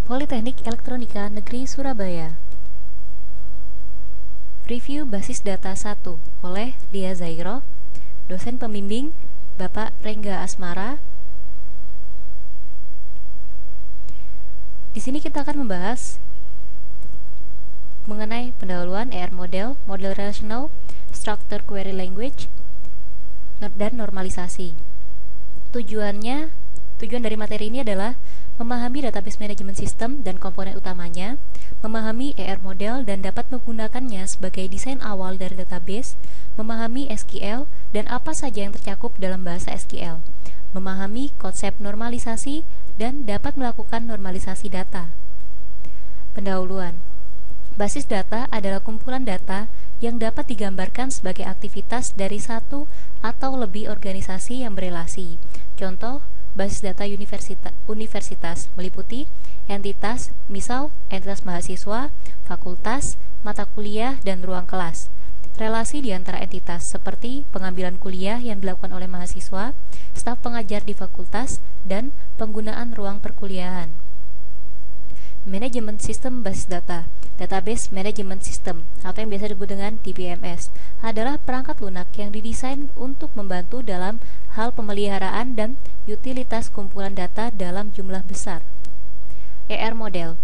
Politeknik Elektronika Negeri Surabaya. Review Basis Data 1 oleh Lia Zairo, dosen pembimbing Bapak Rengga Asmara. Di sini kita akan membahas mengenai pendahuluan ER model, model relational, structure query language, dan normalisasi. Tujuan dari materi ini adalah memahami database management system dan komponen utamanya, memahami ER model dan dapat menggunakannya sebagai desain awal dari database, memahami SQL dan apa saja yang tercakup dalam bahasa SQL, memahami konsep normalisasi dan dapat melakukan normalisasi data. Pendahuluan. Basis data adalah kumpulan data yang dapat digambarkan sebagai aktivitas dari satu atau lebih organisasi yang berelasi. Contoh, basis data universitas meliputi entitas, misal entitas mahasiswa, fakultas, mata kuliah, dan ruang kelas. Relasi di antara entitas seperti pengambilan kuliah yang dilakukan oleh mahasiswa, staf pengajar di fakultas, dan penggunaan ruang perkuliahan. Manajemen sistem basis data, Database Management System, atau yang biasa disebut dengan DBMS, adalah perangkat lunak yang didesain untuk membantu dalam hal pemeliharaan dan utilitas kumpulan data dalam jumlah besar. ER model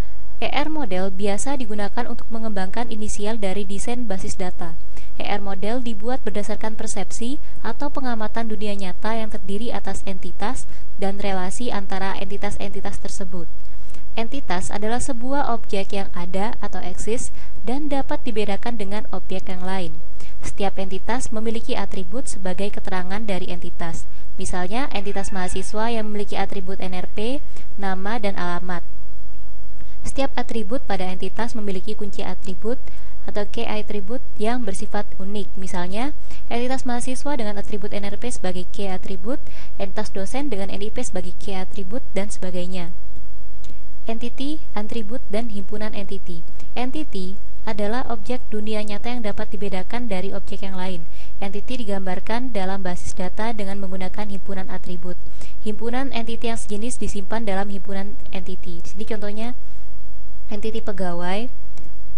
biasa digunakan untuk mengembangkan inisial dari desain basis data. ER model dibuat berdasarkan persepsi atau pengamatan dunia nyata yang terdiri atas entitas dan relasi antara entitas-entitas tersebut. Entitas adalah sebuah objek yang ada atau eksis dan dapat dibedakan dengan objek yang lain. Setiap entitas memiliki atribut sebagai keterangan dari entitas. Misalnya, entitas mahasiswa yang memiliki atribut NRP, nama, dan alamat. Setiap atribut pada entitas memiliki kunci atribut atau key atribut yang bersifat unik. Misalnya, entitas mahasiswa dengan atribut NRP sebagai key atribut, entitas dosen dengan NIP sebagai key atribut, dan sebagainya. Entity, atribut, dan himpunan entity. Entity adalah objek dunia nyata yang dapat dibedakan dari objek yang lain. Entity digambarkan dalam basis data dengan menggunakan himpunan atribut. Himpunan entity yang sejenis disimpan dalam himpunan entity. Di sini contohnya entity pegawai,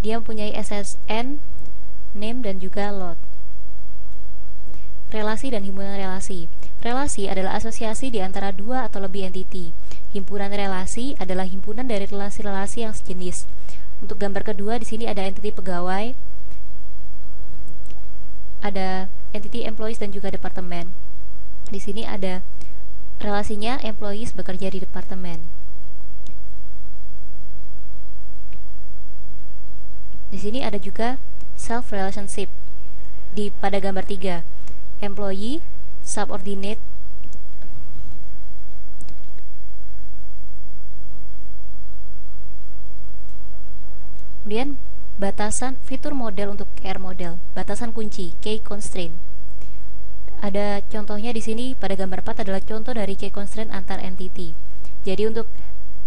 dia mempunyai SSN, name, dan juga load. Relasi dan himpunan relasi. Relasi adalah asosiasi di antara dua atau lebih entity. Himpunan relasi adalah himpunan dari relasi-relasi yang sejenis. Untuk gambar kedua, di sini ada entity pegawai, ada entity employees, dan juga departemen. Di sini ada relasinya employees bekerja di departemen. Di sini ada juga self relationship pada gambar 3. Employee, subordinate, kemudian batasan fitur model untuk ER model, batasan kunci, key constraint. Ada contohnya di sini pada gambar 4 adalah contoh dari key constraint antar entity. Jadi untuk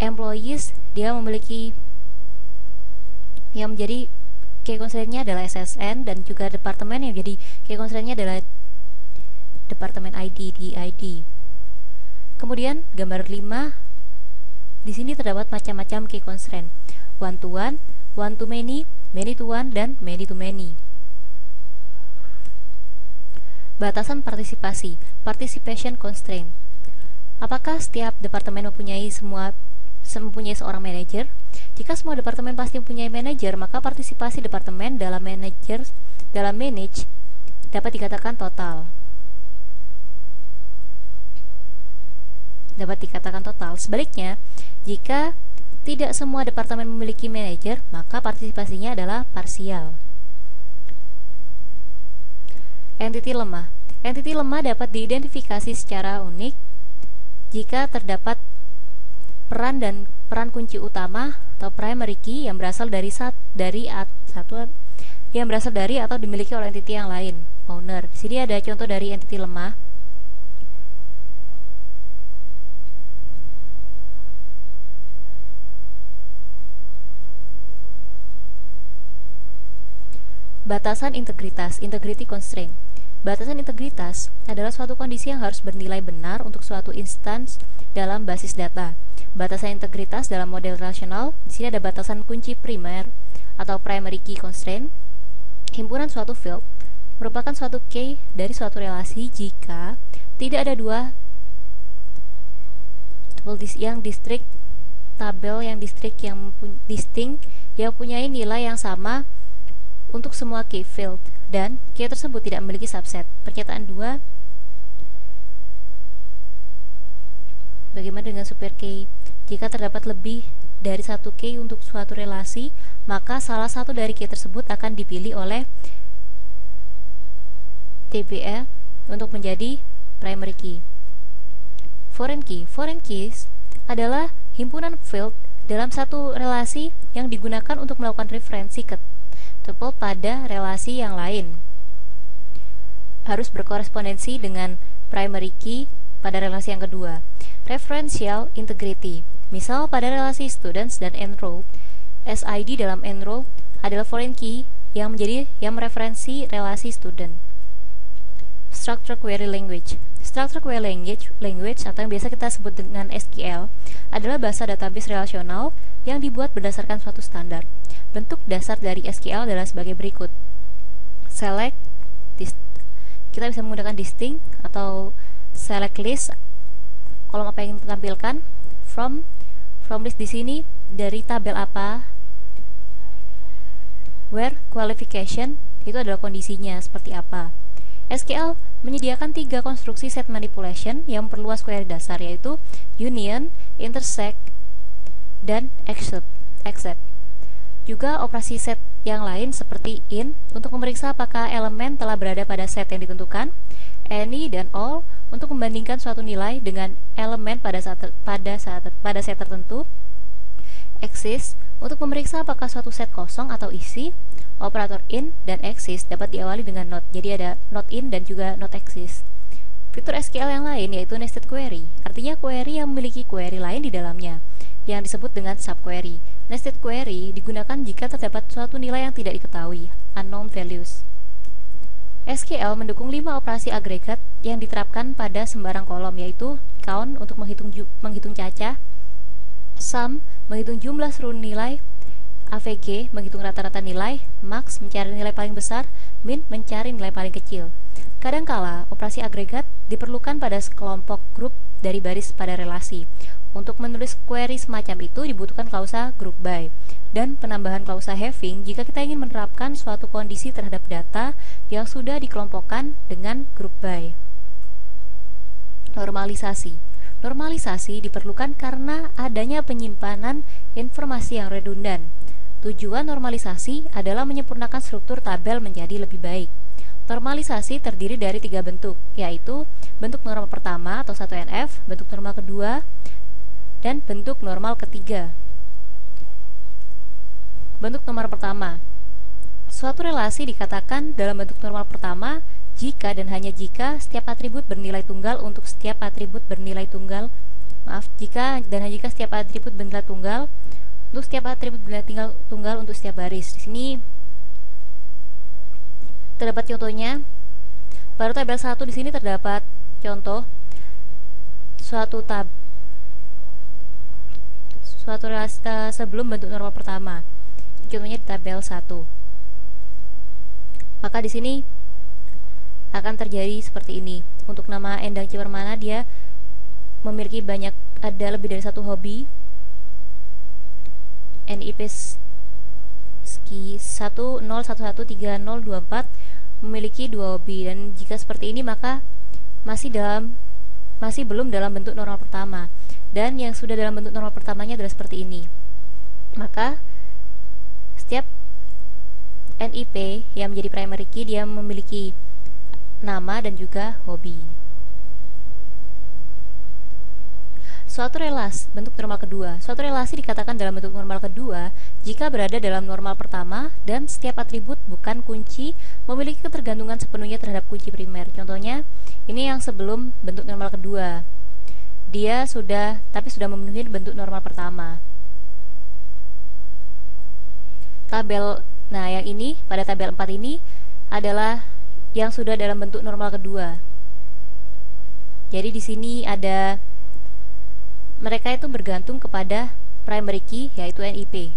employees dia memiliki yang menjadi key constraint-nya adalah SSN, dan juga departemen yang jadi key constraint-nya adalah departemen ID, DID. Kemudian gambar 5 di sini terdapat macam-macam key constraint. One to one to many to one, dan many to many. Batasan partisipasi, participation constraint. Apakah setiap departemen mempunyai seorang manajer? Jika semua departemen pasti mempunyai manajer, maka partisipasi departemen dalam manage dapat dikatakan total. Sebaliknya, jika tidak semua departemen memiliki manajer, maka partisipasinya adalah parsial. Entity lemah. Entity lemah dapat diidentifikasi secara unik jika terdapat peran kunci utama atau primary key yang berasal dari atau dimiliki oleh entity yang lain, owner. Di sini ada contoh dari entity lemah. Batasan integritas, integrity constraint. Batasan integritas adalah suatu kondisi yang harus bernilai benar untuk suatu instance dalam basis data. Batasan integritas dalam model relasional, di sini ada batasan kunci primer atau primary key constraint. Himpunan suatu field merupakan suatu key dari suatu relasi jika tidak ada dua yang tabel yang distinct yang punya nilai yang sama untuk semua key field dan key tersebut tidak memiliki subset. Pernyataan 2, bagaimana dengan super key? Jika terdapat lebih dari satu key untuk suatu relasi, maka salah satu dari key tersebut akan dipilih oleh TBL untuk menjadi primary key. Foreign keys adalah himpunan field dalam satu relasi yang digunakan untuk melakukan referensi ke tuple pada relasi yang lain. Harus berkorespondensi dengan primary key pada relasi yang kedua. Referential integrity. Misal pada relasi students dan enrolled, SID dalam enrolled adalah foreign key yang mereferensi relasi student. Structure query language. Structure query language atau yang biasa kita sebut dengan SQL adalah bahasa database relasional yang dibuat berdasarkan suatu standar. Bentuk dasar dari SQL adalah sebagai berikut. Select, kita bisa menggunakan distinct atau select list. Kolom apa yang kita tampilkan? From list di sini dari tabel apa? Where qualification itu adalah kondisinya seperti apa. SQL menyediakan 3 konstruksi set manipulation yang memperluas query dasar, yaitu union, intersect, dan except. Juga operasi set yang lain seperti in untuk memeriksa apakah elemen telah berada pada set yang ditentukan, any dan all untuk membandingkan suatu nilai dengan elemen pada set tertentu, exist untuk memeriksa apakah suatu set kosong atau isi. Operator in dan exist dapat diawali dengan not. Jadi ada not in dan juga not exist. Fitur SQL yang lain yaitu nested query. Artinya query yang memiliki query lain di dalamnya, yang disebut dengan subquery. Nested query digunakan jika terdapat suatu nilai yang tidak diketahui, unknown values. SQL mendukung 5 operasi agregat yang diterapkan pada sembarang kolom, yaitu count untuk menghitung cacah, sum menghitung jumlah seluruh nilai, AVG menghitung rata-rata nilai, max mencari nilai paling besar, min mencari nilai paling kecil. Kadangkala operasi agregat diperlukan pada sekelompok grup dari baris pada relasi. Untuk menulis query semacam itu dibutuhkan klausa group by dan penambahan klausa having jika kita ingin menerapkan suatu kondisi terhadap data yang sudah dikelompokkan dengan group by. Normalisasi. Normalisasi diperlukan karena adanya penyimpanan informasi yang redundan. Tujuan normalisasi adalah menyempurnakan struktur tabel menjadi lebih baik. Normalisasi terdiri dari 3 bentuk, yaitu bentuk normal pertama atau 1NF, bentuk normal kedua, dan bentuk normal ketiga. Bentuk normal pertama. Suatu relasi dikatakan dalam bentuk normal pertama jika dan hanya jika setiap atribut bernilai tunggal untuk setiap atribut bernilai tunggal. Jika dan hanya jika setiap atribut bernilai tunggal untuk setiap atribut bernilai tunggal untuk setiap baris. Di sini terdapat contohnya. Pada tabel 1 di sini terdapat contoh suatu relasi sebelum bentuk normal pertama. Contohnya di tabel 1. Maka di sini akan terjadi seperti ini. Untuk nama Endang Cipermana, dia memiliki ada lebih dari satu hobi. NIP ski 10113024 memiliki 2 hobi, dan jika seperti ini maka masih belum dalam bentuk normal pertama, dan yang sudah dalam bentuk normal pertamanya adalah seperti ini. Maka setiap NIP yang menjadi primary key dia memiliki nama dan juga hobi. Suatu relasi bentuk normal kedua. Suatu relasi dikatakan dalam bentuk normal kedua jika berada dalam normal pertama dan setiap atribut bukan kunci memiliki ketergantungan sepenuhnya terhadap kunci primer. Contohnya, ini yang sebelum bentuk normal kedua. Dia sudah memenuhi bentuk normal pertama. Yang ini pada tabel 4 ini adalah yang sudah dalam bentuk normal kedua. Jadi di sini ada mereka itu bergantung kepada primary key yaitu NIP.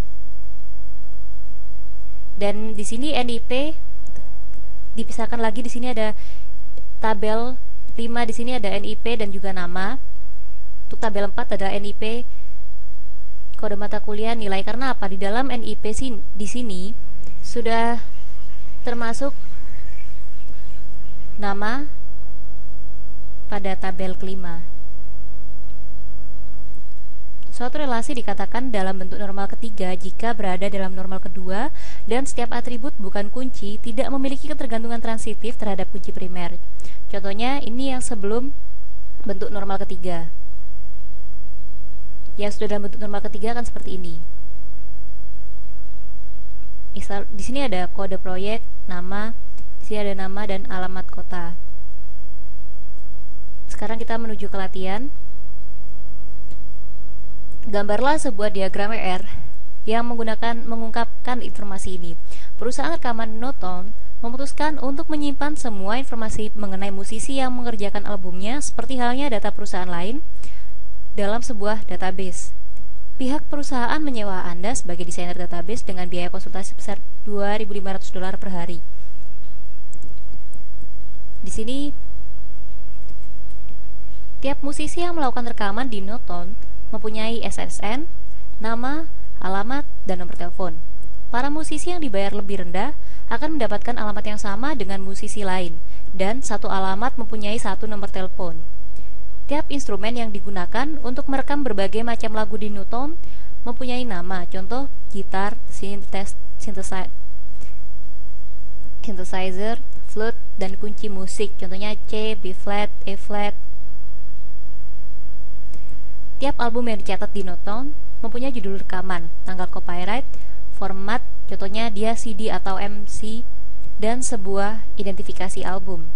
Dan di sini NIP dipisahkan lagi, di sini ada tabel 5, di sini ada NIP dan juga nama. Untuk tabel 4 ada NIP kode mata kuliah nilai. Karena apa? Di dalam NIP di sini sudah termasuk nama pada tabel kelima. Suatu relasi dikatakan dalam bentuk normal ketiga jika berada dalam normal kedua dan setiap atribut bukan kunci tidak memiliki ketergantungan transitif terhadap kunci primer. Contohnya ini yang sebelum bentuk normal ketiga. Yang sudah dalam bentuk normal ketiga kan seperti ini. Misal di sini ada kode proyek, nama, di sini ada nama dan alamat kota. Sekarang kita menuju ke latihan. Gambarlah sebuah diagram ER yang mengungkapkan informasi ini. Perusahaan rekaman Noton memutuskan untuk menyimpan semua informasi mengenai musisi yang mengerjakan albumnya seperti halnya data perusahaan lain dalam sebuah database. Pihak perusahaan menyewa Anda sebagai desainer database dengan biaya konsultasi sebesar $2.500 per hari. Di sini tiap musisi yang melakukan rekaman di Noton mempunyai SSN, nama, alamat, dan nomor telepon. Para musisi yang dibayar lebih rendah akan mendapatkan alamat yang sama dengan musisi lain, dan satu alamat mempunyai satu nomor telepon. Tiap instrumen yang digunakan untuk merekam berbagai macam lagu di Noton mempunyai nama, contoh gitar, synthesizer, flute, dan kunci musik, contohnya C, B flat, E flat. Tiap album yang dicatat di Noton mempunyai judul rekaman, tanggal copyright, format, contohnya dia CD atau MC, dan sebuah identifikasi album.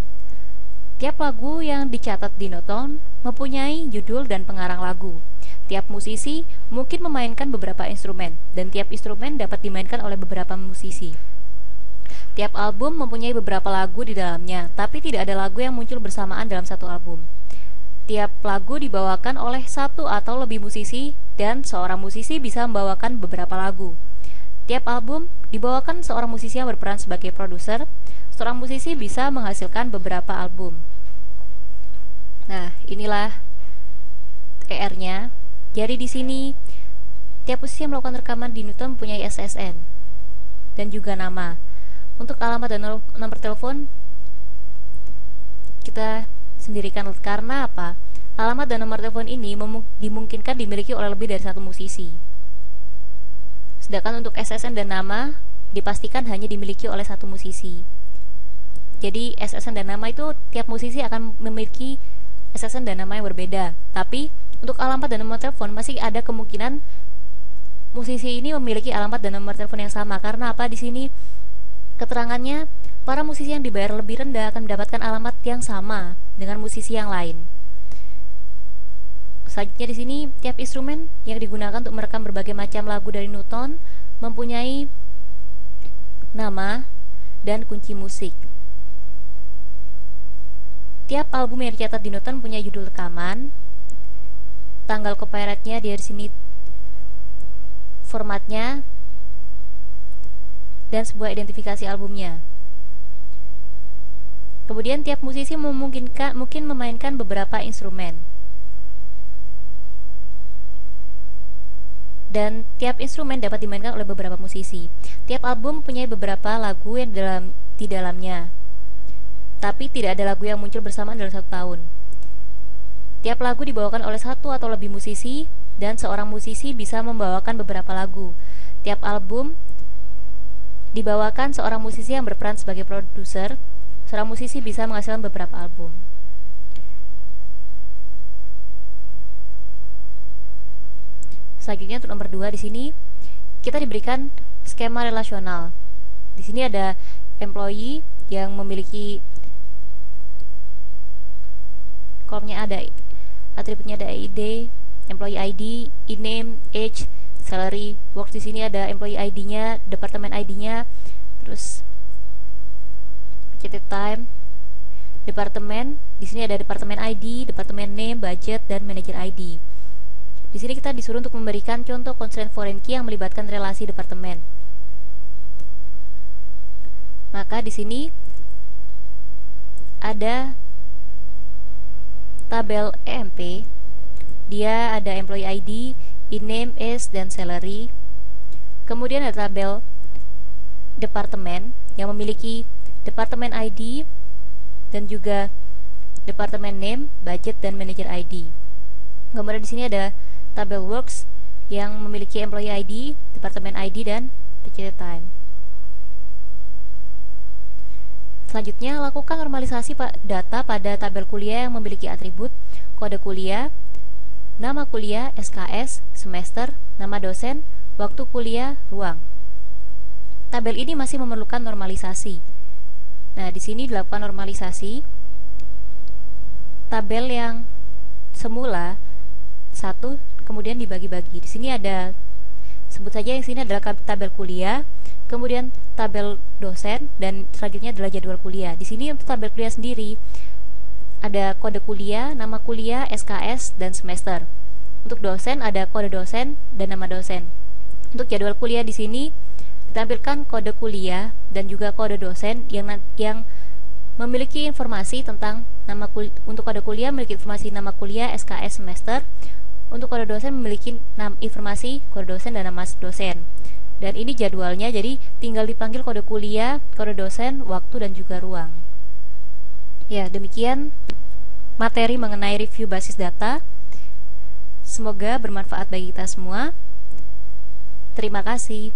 Tiap lagu yang dicatat di Noton mempunyai judul dan pengarang lagu. Tiap musisi mungkin memainkan beberapa instrumen, dan tiap instrumen dapat dimainkan oleh beberapa musisi. Tiap album mempunyai beberapa lagu di dalamnya, tapi tidak ada lagu yang muncul bersamaan dalam satu album. Tiap lagu dibawakan oleh satu atau lebih musisi dan seorang musisi bisa membawakan beberapa lagu. Tiap album dibawakan seorang musisi yang berperan sebagai produser. Seorang musisi bisa menghasilkan beberapa album. Nah, inilah ER-nya. Jadi di sini tiap musisi yang melakukan rekaman di Noton mempunyai SSN dan juga nama. Untuk alamat dan nomor telepon kita sendirikan. Karena apa? Alamat dan nomor telepon ini dimungkinkan dimiliki oleh lebih dari satu musisi. Sedangkan untuk SSN dan nama dipastikan hanya dimiliki oleh satu musisi. Jadi SSN dan nama itu tiap musisi akan memiliki SSN dan nama yang berbeda. Tapi untuk alamat dan nomor telepon masih ada kemungkinan musisi ini memiliki alamat dan nomor telepon yang sama. Karena apa? Di sini keterangannya para musisi yang dibayar lebih rendah akan mendapatkan alamat yang sama dengan musisi yang lain. Selanjutnya di sini tiap instrumen yang digunakan untuk merekam berbagai macam lagu dari Noton mempunyai nama dan kunci musik. Tiap album yang dicatat di Noton punya judul rekaman, tanggal copyright-nya di sini, formatnya, dan sebuah identifikasi albumnya. Kemudian tiap musisi mungkin memainkan beberapa instrumen. Dan tiap instrumen dapat dimainkan oleh beberapa musisi. Tiap album punya beberapa lagu yang di dalamnya. Tapi tidak ada lagu yang muncul bersamaan dalam satu tahun. Tiap lagu dibawakan oleh satu atau lebih musisi dan seorang musisi bisa membawakan beberapa lagu. Tiap album dibawakan seorang musisi yang berperan sebagai produser. Seorang musisi bisa menghasilkan beberapa album. Selanjutnya untuk nomor 2 di sini kita diberikan skema relasional. Di sini ada employee yang memiliki kolomnya ada atributnya ada ID, employee ID, e-name, age, salary, work. Di sini ada employee ID-nya, departemen ID-nya, terus targeted time, departemen. Di sini ada departemen ID, departemen name, budget, dan manager ID. Di sini kita disuruh untuk memberikan contoh constraint foreign key yang melibatkan relasi departemen. Maka di sini ada tabel EMP. Dia ada employee ID, in-name, age, dan salary. Kemudian ada tabel departemen yang memiliki departemen ID dan juga departemen name, budget, dan manager ID. Kemudian di sini ada tabel works yang memiliki employee ID, departemen ID, dan targeted time. Selanjutnya, lakukan normalisasi data pada tabel kuliah yang memiliki atribut kode kuliah, nama kuliah, SKS, semester, nama dosen, waktu kuliah, ruang. Tabel ini masih memerlukan normalisasi. Nah, di sini dilakukan normalisasi tabel yang semula 1 kemudian dibagi-bagi. Di sini ada, sebut saja yang sini adalah tabel kuliah, kemudian tabel dosen, dan selanjutnya adalah jadwal kuliah. Di sini untuk tabel kuliah sendiri ada kode kuliah, nama kuliah, SKS, dan semester. Untuk dosen ada kode dosen dan nama dosen. Untuk jadwal kuliah di sini ditampilkan kode kuliah dan juga kode dosen yang memiliki informasi tentang nama untuk kode kuliah memiliki informasi nama kuliah, SKS, semester. Untuk kode dosen memiliki informasi kode dosen dan nama dosen. Dan ini jadwalnya, jadi tinggal dipanggil kode kuliah, kode dosen, waktu, dan juga ruang. Ya, demikian materi mengenai review basis data. Semoga bermanfaat bagi kita semua. Terima kasih.